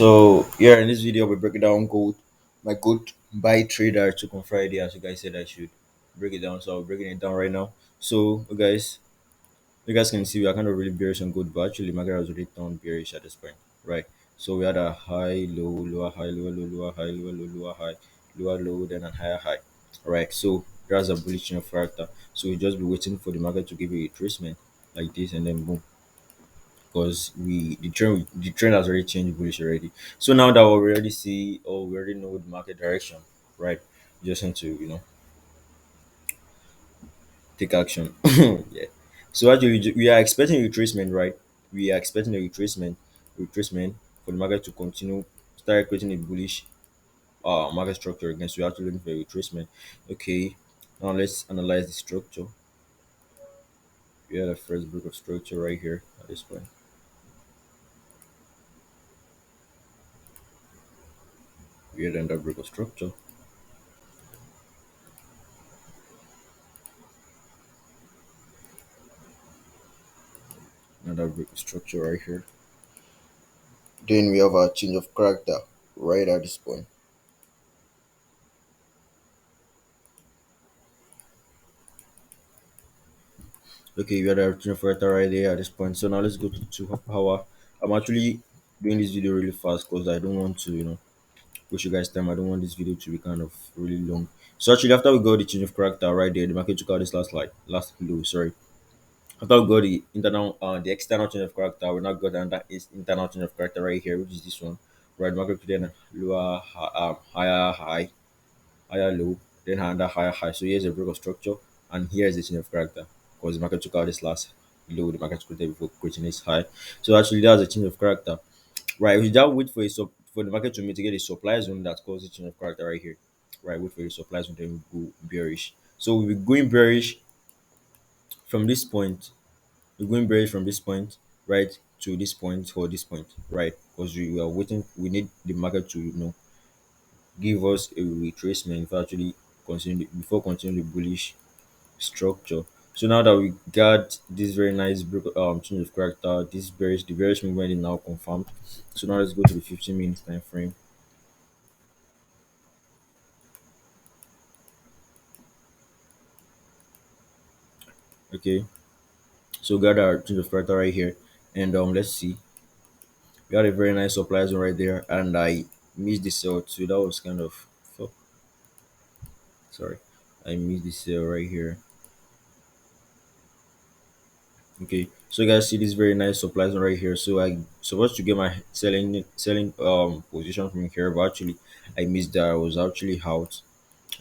So yeah, in this video we're breaking down gold. My good buy trader I took on Friday, as you guys said I should break it down. So I'm breaking it down right now. So you guys can see we are kind of really bearish on gold, but actually market has already turned bearish at this point, right? So we had a high, low, lower high, lower low, lower high, lower low, lower high, lower low, then a higher high. Right. So there's a bullish of character. So we just be waiting for the market to give a retracement like this and then boom, because the trend has already changed bullish already. So now that we already see or we already know the market direction, right? We just need to take action. Yeah. So actually we are expecting retracement, right? We are expecting a retracement for the market to continue start creating a bullish market structure again. So we're actually looking for a retracement. Okay. Now let's analyze the structure. We have the first block of structure right here at this point. We had another block of structure. Another block of structure right here. Then we have a change of character right at this point. Okay, we had a change of character right there at this point. So now let's go to 2 hour. I'm actually doing this video really fast because I don't want to, waste you guys' time. I don't want this video to be kind of really long. So actually, after we got the change of character right there, the market took out this last low. Sorry. After we got the external change of character, we now got another internal change of character right here, which is this one. Right, market created a higher high, higher low, then another higher high. So here's a break of structure, and here's the change of character because the market took out this last low, the market created before creating this high. So actually, that's a change of character, right? We just wait for for the market to mitigate a supply zone that causes change of character right here, right? Wait for the supply zone, then we go bearish. So we'll be going bearish from this point. We're going bearish from this point, right, to this point or this point, right? Because we are waiting. We need the market to give us a retracement for actually continue before continuing the bullish structure. So now that we got this very nice change of character, the bearish movement is now confirmed. So now let's go to the 15 minutes time frame. Okay, so we got our change of character right here, and let's see, we got a very nice supply zone right there, and I missed the sell too. That was kind of fuck, sorry, I missed the sell right here. Okay, so you guys see this very nice supply zone right here. So I supposed to get my selling position from here, but actually I missed that. I was actually out.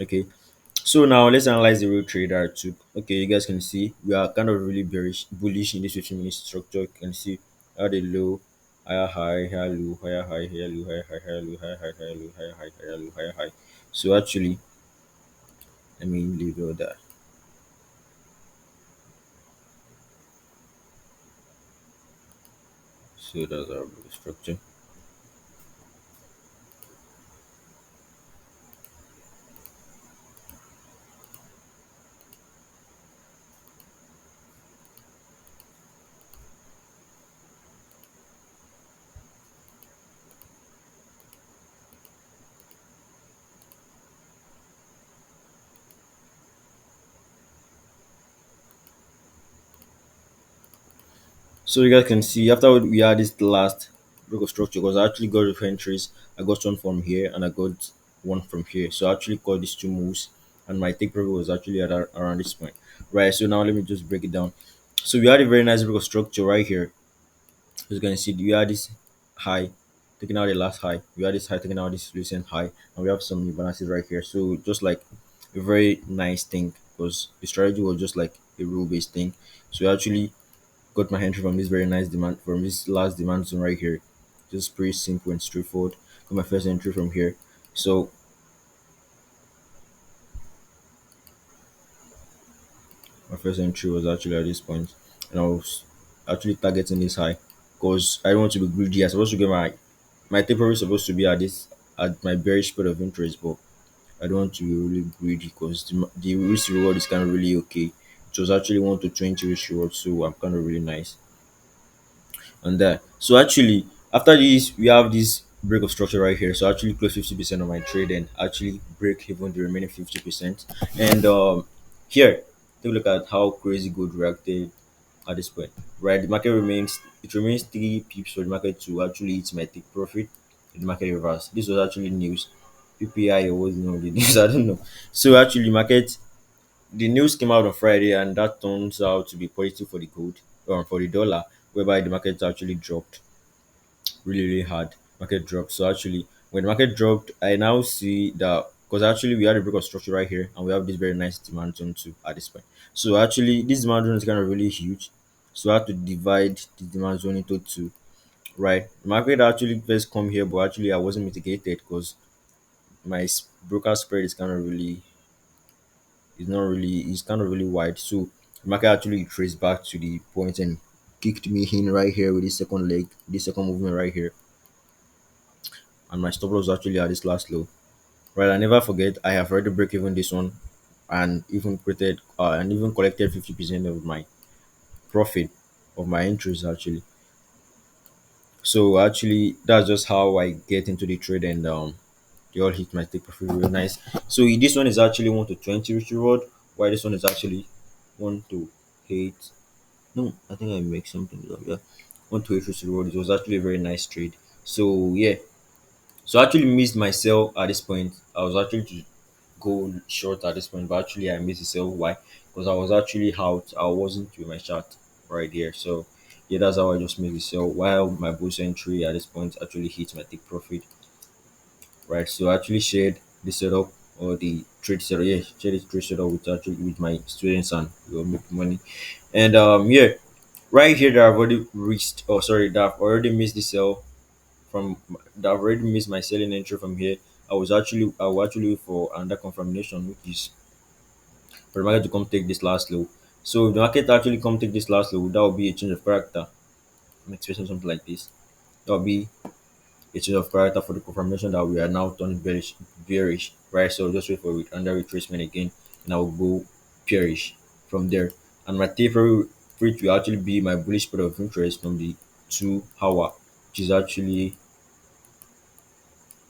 Okay, so now let's analyze the real trade that I took. Okay, you guys can see we are kind of really bullish in this 15 minute structure. You can see at the low, higher high, higher low, higher high, higher low, higher high, higher low, higher high, higher low, higher high, higher low, higher high. So actually, let me leave it that. So that's our structure. So you guys can see after we had this last block of structure, because I actually got different entries. I got one from here and I got one from here. So I actually caught these two moves, and my take profit was actually at around this point. Right. So now let me just break it down. So we had a very nice block of structure right here. As you can see, we had this high taking out the last high. We had this high taking out this recent high, and we have some new balances right here. So just like a very nice thing, because the strategy was just like a rule based thing. So we actually got my entry from this very nice demand from this last demand zone right here. Just pretty simple and straightforward. Got my first entry from here. So my first entry was actually at this point, and I was actually targeting this high because I don't want to be greedy. I supposed to get my taper is supposed to be at this at my bearish spot of interest, but I don't want to be really greedy because the risk reward is kind of really okay. It was actually 1 to 20 risk reward, so I'm kind of really nice on that. So actually, after this, we have this break of structure right here. So I actually close 50% of my trade and actually break even the remaining 50%. And here, take a look at how crazy gold reacted at this point. Right, the market remains it remains 3 pips for the market to actually hit my take profit. The market reverse. This was actually news. PPI or was not the news. I don't know. So actually, market the news came out on Friday, and that turns out to be positive for the gold, for the dollar, whereby the market actually dropped really hard. Market dropped. So actually, when the market dropped, I now see that because actually we had a break of structure right here, and we have this very nice demand zone too at this point. So actually, this demand zone is kind of really huge. So I have to divide the demand zone into two. Right, the market actually first come here, but actually I wasn't mitigated because my broker spread is kind of really it's kind of really wide. So the market actually traced back to the point and kicked me in right here with this second leg, this second movement right here, and my stop loss was actually at this last low. Right, I never forget I have already break even this one, and even created and even collected 50% of my profit of my interest actually. So actually that's just how I get into the trade, and they all hit my take profit real nice. So this one is actually 1 to 20 rich reward, while this one is actually 1 to 8. No, I think I make something up. Yeah, 1 to 8 rich reward. It was actually a very nice trade. So yeah, so I actually missed my sell at this point. I was actually to go short at this point, but actually I missed the sell. Why? Because I was actually out. I wasn't with my chart right here. So yeah, that's how I just missed the sell. While my bull entry at this point actually hit my take profit. Right. So I actually shared the setup or the trade setup. Yeah, shared the trade setup with actually with my students, and we will make money. And yeah, right here that I've already reached. Oh, sorry, that I've already missed the sell from that I've already missed my selling entry from here. I will actually wait for another confirmation, which is for the market to come take this last low. So if the market actually come take this last low, that will be a change of character. I'm expecting something like this. That will be a change of character for the confirmation that we are now turning bearish, right? So just wait for it under retracement again, and I will go bearish from there. And my taper rate will actually be my bullish spread of interest from the 2 hour, which is actually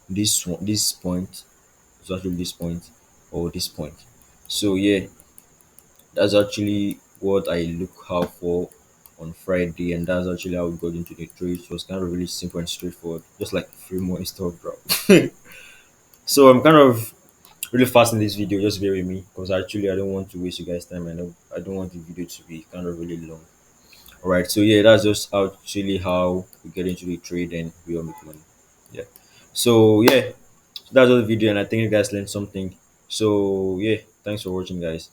this point. It's actually this point or this point. So yeah, that's actually what I look out for on Friday, and that's actually how we got into the trade. It was kind of really simple and straightforward, just like free more stock, bro. So I'm kind of really fast in this video. Just bear with me because actually I don't want to waste you guys' time. I don't want the video to be kind of really long. All right. So yeah, that's just actually how we get into the trade and we all make money. Yeah. So yeah, that's all the video, and I think you guys learned something. So yeah, thanks for watching, guys.